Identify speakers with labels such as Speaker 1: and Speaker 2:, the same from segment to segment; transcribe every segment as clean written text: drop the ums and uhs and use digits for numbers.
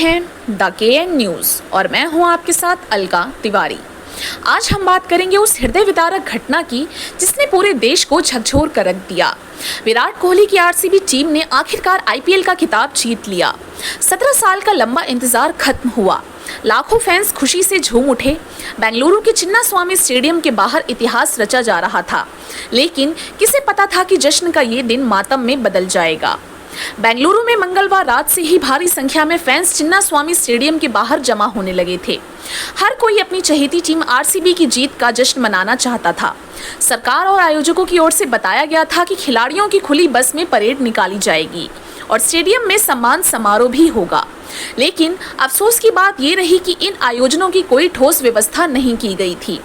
Speaker 1: हैं the KN news और मैं हूं आपके साथ अलका तिवारी। आज हम बात करेंगे उस हृदय विदारक घटना की जिसने पूरे देश को झकझोर कर रख दिया। विराट कोहली की आरसीबी टीम ने आखिरकार आईपीएल का खिताब जीत लिया। 17 साल का लंबा इंतजार खत्म हुआ। लाखों फैंस खुशी से झूम उठे। बेंगलुरु के चिन्नास्वामी स्टेडियम के बाहर इतिहास रचा जा रहा था, लेकिन किसे पता था कि जश्न का ये दिन मातम में बदल जाएगा। बेंगलुरु में मंगलवार रात से ही भारी संख्या में फैंस चिन्नास्वामी स्टेडियम के बाहर जमा होने लगे थे। हर कोई अपनी चहेती टीम आरसीबी की जीत का जश्न मनाना चाहता था। सरकार और आयोजकों की ओर से बताया गया था कि खिलाड़ियों की खुली बस में परेड निकाली जाएगी और स्टेडियम में सम्मान समारोह भी होगा। लेकिन अफसोस की बात ये रही कि इन आयोजनों की कोई ठोस व्यवस्था नहीं की गई थी।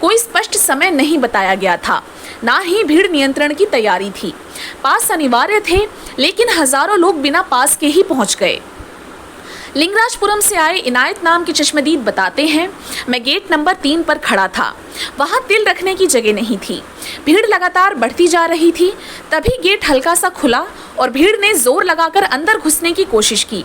Speaker 1: कोई स्पष्ट समय नहीं बताया गया था, ना ही भीड़ नियंत्रण की तैयारी थी। पास अनिवार्य थे, लेकिन हजारों लोग बिना पास के ही पहुंच गए। लिंगराजपुरम से आए इनायत नाम के चश्मदीद बताते हैं, मैं गेट नंबर 3 पर खड़ा था। वहां तिल रखने की जगह नहीं थी। भीड़ लगातार बढ़ती जा रही थी। तभी गेट हल्का सा खुला और भीड़ ने जोर लगाकर अंदर घुसने की कोशिश की।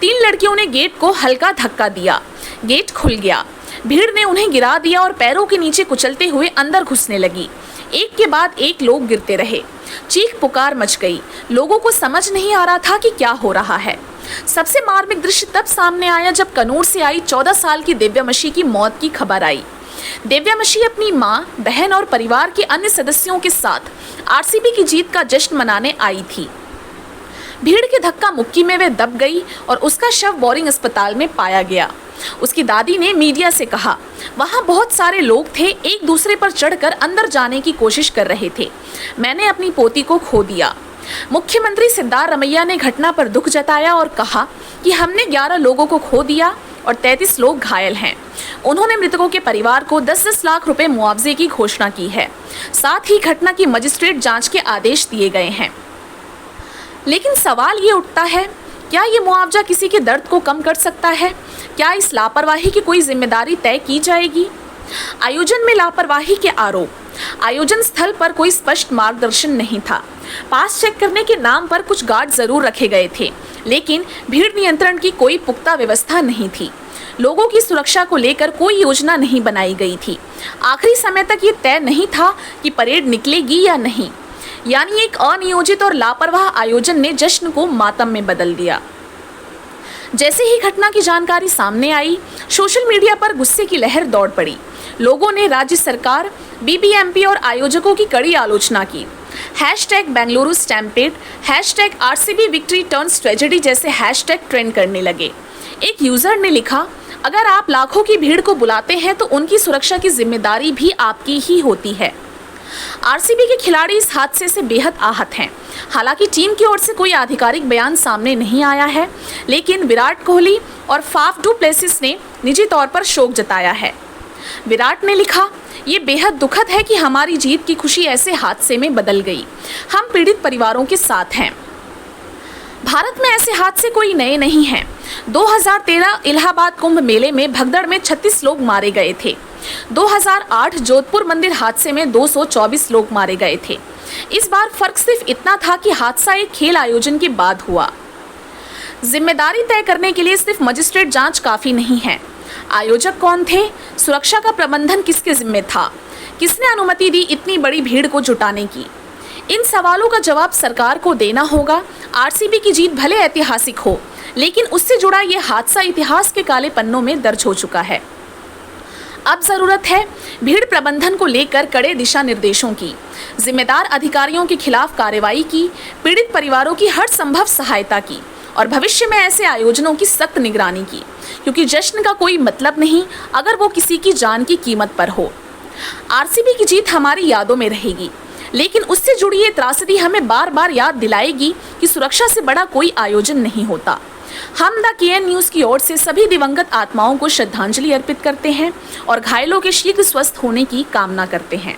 Speaker 1: 3 लड़कियों ने गेट को हल्का धक्का दिया। गेट खुल गया। भीड़ ने उन्हें गिरा दिया और पैरों के नीचे कुचलते हुए अंदर घुसने लगी। एक के बाद एक लोग गिरते रहे। चीख पुकार मच गई। लोगों को समझ नहीं आ रहा था कि क्या हो रहा है। सबसे मार्मिक दृश्य तब सामने आया जब कनूर से आई 14 साल की दिव्यामशी की मौत की खबर आई। दिव्यामशी अपनी मां, बहन और परिवार के अन्य सदस्यों के साथ आरसीबी की जीत का जश्न मनाने आई थी। भीड़ के धक्का मुक्की में वे दब गई और उसका शव बोरिंग अस्पताल में पाया गया। उसकी दादी ने मीडिया से कहा, वहां बहुत सारे लोग थे, एक दूसरे पर चढ़कर अंदर जाने की कोशिश कर रहे थे। मैंने अपनी पोती को खो दिया। मुख्यमंत्री सिद्धारमैया ने घटना पर दुख जताया और कहा कि हमने 11 लोगों को खो दिया और 33 लोग घायल हैं। उन्होंने मृतकों के परिवार को 10-10 लाख रुपए मुआवजे की घोषणा की है। साथ ही घटना की मजिस्ट्रेट जांच के आदेश दिए गए हैं। लेकिन सवाल ये उठता है, क्या ये मुआवजा किसी के दर्द को कम कर सकता है? क्या इस लापरवाही की कोई जिम्मेदारी तय की जाएगी? आयोजन में लापरवाही के आरोप। आयोजन स्थल पर कोई स्पष्ट मार्गदर्शन नहीं था। पास चेक करने के नाम पर कुछ गार्ड जरूर रखे गए थे, लेकिन भीड़ नियंत्रण की कोई पुख्ता व्यवस्था नहीं थी। लोगों की सुरक्षा को लेकर कोई योजना नहीं बनाई गई थी। आखिरी समय तक ये तय नहीं था कि परेड निकलेगी या नहीं। यानी एक अनियोजित और लापरवाह आयोजन ने जश्न को मातम में बदल दिया। जैसे ही घटना की जानकारी सामने आई, सोशल मीडिया पर गुस्से की लहर दौड़ पड़ी। लोगों ने राज्य सरकार, बीबीएमपी और आयोजकों की कड़ी आलोचना की। #Bengaluru stampede, #RCB victory turns tragedy जैसे हैशटैग ट्रेंड करने लगे। एक यूजर ने लिखा, अगर आप लाखों की भीड़ को बुलाते हैं तो उनकी सुरक्षा की जिम्मेदारी भी आपकी ही होती है। आरसीबी के खिलाड़ी इस हादसे से बेहद आहत हैं। हालांकि टीम की ओर से कोई आधिकारिक बयान सामने नहीं आया है, लेकिन विराट कोहली और फाफ डू प्लेसिस ने निजी तौर पर शोक जताया है। विराट ने लिखा, ये बेहद दुखद है कि हमारी जीत की खुशी ऐसे हादसे में बदल गई। हम पीड़ित परिवारों के साथ हैं। भारत में ऐसे हादसे कोई नए नहीं हैं। 2013 इलाहाबाद कुंभ मेले में भगदड़ में 36 लोग मारे गए थे। 2008 जोधपुर मंदिर हादसे में 224 लोग मारे गए थे। इस बार फर्क सिर्फ इतना था कि हादसा एक खेल आयोजन के बाद हुआ। जिम्मेदारी तय करने के लिए सिर्फ मजिस्ट्रेट जांच काफी नहीं है। आयोजक कौन थे? सुरक्षा का प्रबंधन किसके जिम्मे था? किसने अनुमति दी इतनी बड़ी भीड़ को जुटाने की? इन सवालों का जवाब सरकार को देना होगा। आरसीबी की जीत भले ऐतिहासिक हो, लेकिन उससे जुड़ा यह हादसा इतिहास के काले पन्नों में दर्ज हो चुका है। अब जरूरत है भीड़ प्रबंधन को लेकर कड़े दिशा निर्देशों की, जिम्मेदार अधिकारियों के खिलाफ कार्रवाई की, पीड़ित परिवारों की हर संभव सहायता की और भविष्य में ऐसे आयोजनों की सख्त निगरानी की, क्योंकि जश्न का कोई मतलब नहीं अगर वो किसी की जान की कीमत पर हो। आरसीबी की जीत हमारी यादों में रहेगी, लेकिन उससे जुड़ी ये त्रासदी हमें बार बार याद दिलाएगी कि सुरक्षा से बड़ा कोई आयोजन नहीं होता। हम द केएन न्यूज़ की ओर से सभी दिवंगत आत्माओं को श्रद्धांजलि अर्पित करते हैं और घायलों के शीघ्र स्वस्थ होने की कामना करते हैं।